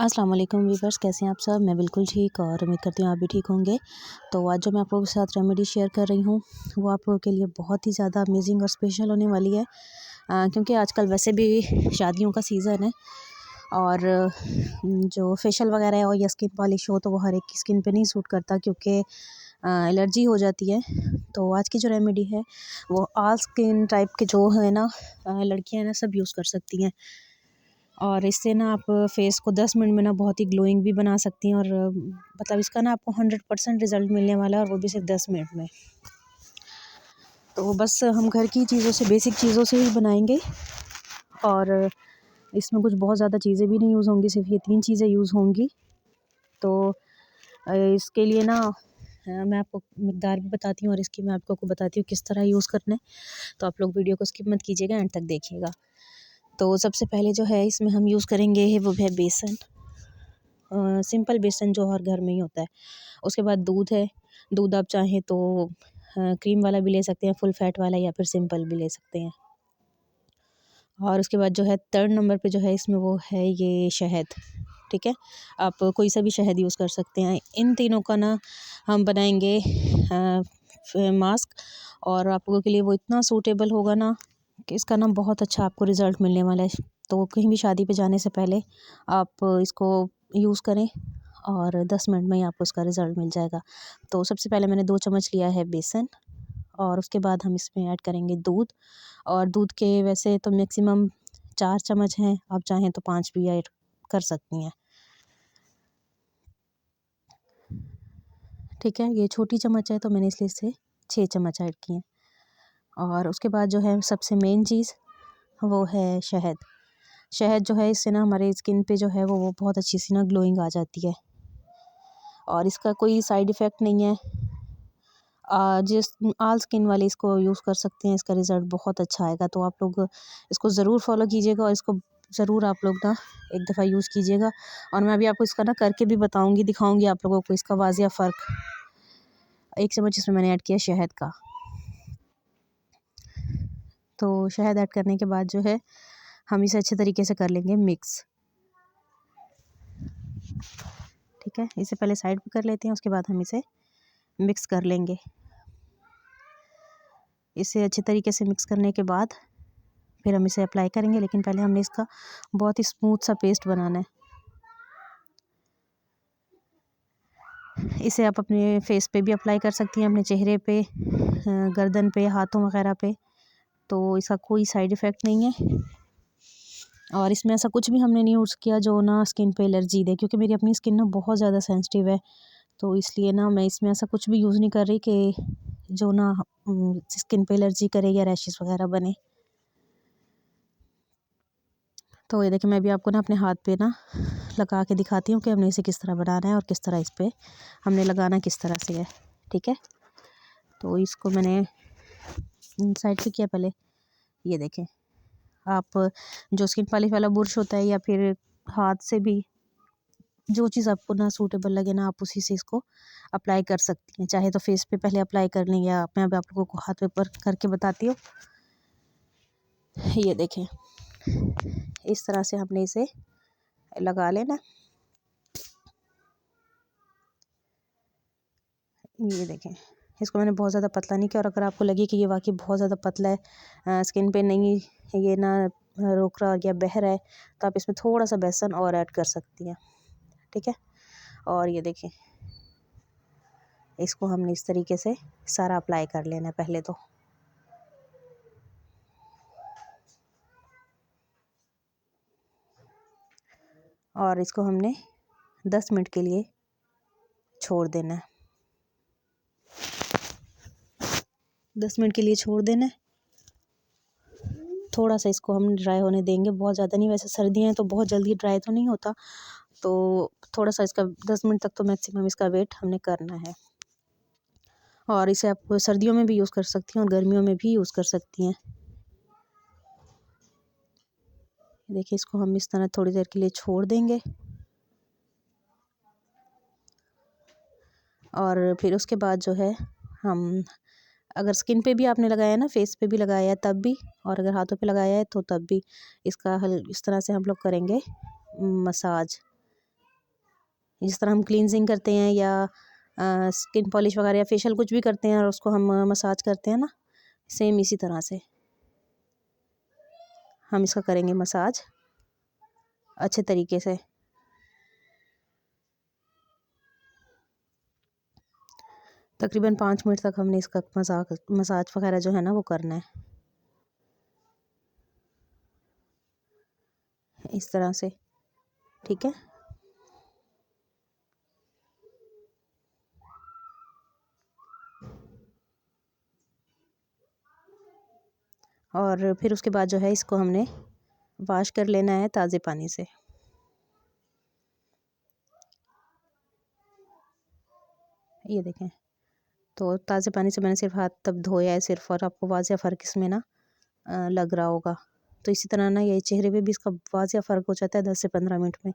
अस्सलाम वालेकुम व्यूवर्स, कैसे हैं आप सब। मैं बिल्कुल ठीक और उम्मीद करती हूँ आप भी ठीक होंगे। तो आज जो मैं आप लोगों के साथ रेमेडी शेयर कर रही हूँ वो आप लोगों के लिए बहुत ही ज़्यादा अमेजिंग और स्पेशल होने वाली है, क्योंकि आजकल वैसे भी शादियों का सीज़न है और जो फेशियल वगैरह है और या स्किन पॉलिश हो तो वो हर एक की स्किन पे नहीं सूट करता, क्योंकि एलर्जी हो जाती है। तो आज की जो रेमेडी है वो ऑल स्किन टाइप के जो है ना लड़कियाँ ना सब यूज़ कर सकती हैं, और इससे ना आप फेस को 10 मिनट में ना बहुत ही ग्लोइंग भी बना सकती हैं। और मतलब इसका ना आपको 100% रिज़ल्ट मिलने वाला है, और वो भी सिर्फ 10 मिनट में। तो बस हम घर की चीज़ों से, बेसिक चीज़ों से ही बनाएंगे, और इसमें कुछ बहुत ज़्यादा चीज़ें भी नहीं यूज़ होंगी, सिर्फ ये 3 चीज़ें यूज़ होंगी। तो इसके लिए ना मैं आपको मिकदार भी बताती हूँ और इसकी मैं आपको बताती हूँ किस तरह यूज़ करना है। तो आप लोग वीडियो को स्किप मत कीजिएगा, एंड तक देखिएगा। तो सबसे पहले जो है इसमें हम यूज़ करेंगे है वो है बेसन, सिंपल बेसन जो हर घर में ही होता है। उसके बाद दूध है, दूध आप चाहें तो क्रीम वाला भी ले सकते हैं, फुल फैट वाला, या फिर सिंपल भी ले सकते हैं। और उसके बाद जो है 3rd नंबर पे जो है इसमें वो है ये शहद। ठीक है, आप कोई सा भी शहद यूज़ कर सकते हैं। इन तीनों का ना हम बनाएंगे मास्क, और आप लोगों के लिए वो इतना सूटेबल होगा ना कि इसका ना बहुत अच्छा आपको रिज़ल्ट मिलने वाला है। तो कहीं भी शादी पे जाने से पहले आप इसको यूज़ करें और 10 मिनट में ही आपको इसका रिज़ल्ट मिल जाएगा। तो सबसे पहले मैंने 2 चम्मच लिया है बेसन, और उसके बाद हम इसमें ऐड करेंगे दूध। और दूध के वैसे तो मैक्सिमम 4 चम्मच हैं, आप चाहें तो 5 भी ऐड कर सकती हैं। ठीक है, ये छोटी चम्मच है तो मैंने इसलिए इसे 6 चम्मच ऐड किए। और उसके बाद जो है सबसे मेन चीज़ वो है शहद। शहद जो है इससे ना हमारे स्किन पे जो है वो बहुत अच्छी सी ना ग्लोइंग आ जाती है, और इसका कोई साइड इफ़ेक्ट नहीं है। जिस ऑल स्किन वाले इसको यूज़ कर सकते हैं, इसका रिज़ल्ट बहुत अच्छा आएगा। तो आप लोग इसको ज़रूर फॉलो कीजिएगा, और इसको ज़रूर आप लोग ना एक दफ़ा यूज़ कीजिएगा। और मैं अभी आपको इसका ना करके भी बताऊँगी, दिखाऊँगी आप लोगों को इसका वाज़िया फ़र्क। 1 चम्मच इसमें मैंने ऐड किया शहद का। तो शहद ऐड करने के बाद जो है हम इसे अच्छे तरीके से कर लेंगे मिक्स। ठीक है, इसे पहले साइड पे कर लेते हैं, उसके बाद हम इसे मिक्स कर लेंगे। इसे अच्छे तरीके से मिक्स करने के बाद फिर हम इसे अप्लाई करेंगे, लेकिन पहले हमने इसका बहुत ही स्मूथ सा पेस्ट बनाना है। इसे आप अपने फेस पे भी अप्लाई कर सकती हैं, अपने चेहरे पे, गर्दन पे, हाथों वगैरह पे। तो इसका कोई साइड इफ़ेक्ट नहीं है, और इसमें ऐसा कुछ भी हमने नहीं यूज़ किया जो ना स्किन पे एलर्जी दे, क्योंकि मेरी अपनी स्किन ना बहुत ज़्यादा सेंसिटिव है। तो इसलिए ना मैं इसमें ऐसा कुछ भी यूज़ नहीं कर रही कि जो ना स्किन पे एलर्जी करे या रैशेस वगैरह बने। तो ये देखिए, मैं भी आपको ना अपने हाथ पे ना लगा के दिखाती हूँ कि हमने इसे किस तरह बनाना है और किस तरह इस पे हमने लगाना किस तरह से है। ठीक है, तो इसको मैंने साइड पे किया पहले। ये देखें, आप जो स्किन पॉलिश वाला बुरश होता है या फिर हाथ से भी जो चीज़ आपको ना सूटेबल लगे ना, आप उसी से इसको अप्लाई कर सकती हैं। चाहे तो फेस पे पहले अप्लाई कर लें, या मैं अब आप लोगों को हाथ पे पर करके बताती हूँ। ये देखें, इस तरह से हमने इसे लगा लेना। ये देखें, इसको मैंने बहुत ज़्यादा पतला नहीं किया, और अगर आपको लगे कि ये वाकई बहुत ज़्यादा पतला है, स्किन पे नहीं ये ना रोक रहा या बह रहा है, तो आप इसमें थोड़ा सा बेसन और ऐड कर सकती हैं। ठीक है, और ये देखें, इसको हमने इस तरीके से सारा अप्लाई कर लेना है पहले तो। और इसको हमने 10 मिनट के लिए छोड़ देना है। 10 मिनट के लिए छोड़ देना है। थोड़ा सा इसको हम ड्राई होने देंगे, बहुत ज़्यादा नहीं। वैसे सर्दियाँ हैं तो बहुत जल्दी ड्राई तो नहीं होता, तो थोड़ा सा इसका 10 मिनट तक तो मैक्सिमम इसका वेट हमने करना है। और इसे आप सर्दियों में भी यूज़ कर सकती हैं और गर्मियों में भी यूज़ कर सकती हैं। देखिए, इसको हम इस तरह थोड़ी देर के लिए छोड़ देंगे, और फिर उसके बाद जो है हम, अगर स्किन पे भी आपने लगाया है ना, फेस पे भी लगाया है तब भी, और अगर हाथों पे लगाया है तो तब भी, इसका इस तरह से हम लोग करेंगे मसाज। जिस तरह हम क्लींजिंग करते हैं या स्किन पॉलिश वगैरह या फेशियल कुछ भी करते हैं और उसको हम मसाज करते हैं ना, सेम इसी तरह से हम इसका करेंगे मसाज अच्छे तरीके से। तकरीबन 5 मिनट तक हमने इसका मसाज वगैरह जो है ना वो करना है इस तरह से, ठीक है। और फिर उसके बाद जो है इसको हमने वॉश कर लेना है ताज़े पानी से। ये देखें, तो ताज़े पानी से मैंने सिर्फ हाथ तब धोया है सिर्फ, और आपको वाज़ेह फ़र्क इसमें ना लग रहा होगा। तो इसी तरह ना ये चेहरे पे भी इसका वाज़ेह फ़र्क हो जाता है 10 से 15 मिनट में।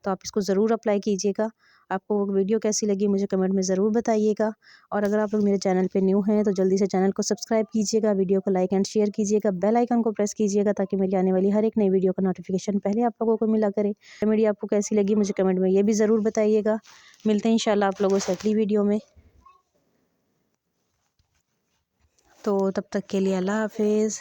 तो आप इसको ज़रूर अप्लाई कीजिएगा। आपको वो वीडियो कैसी लगी मुझे कमेंट में ज़रूर बताइएगा। और अगर आप लोग मेरे चैनल पे न्यू हैं तो जल्दी से चैनल को सब्सक्राइब कीजिएगा, वीडियो को लाइक एंड शेयर कीजिएगा, बेल आइकन को प्रेस कीजिएगा ताकि मेरी आने वाली हर एक नई वीडियो का नोटिफिकेशन पहले आप लोगों को मिला करे। रेमेडी आपको कैसी लगी मुझे कमेंट में ये भी ज़रूर बताइएगा। मिलते हैं इंशाल्लाह आप लोगों से अगली वीडियो में। तो तब तक के लिए अल्लाह हाफिज़।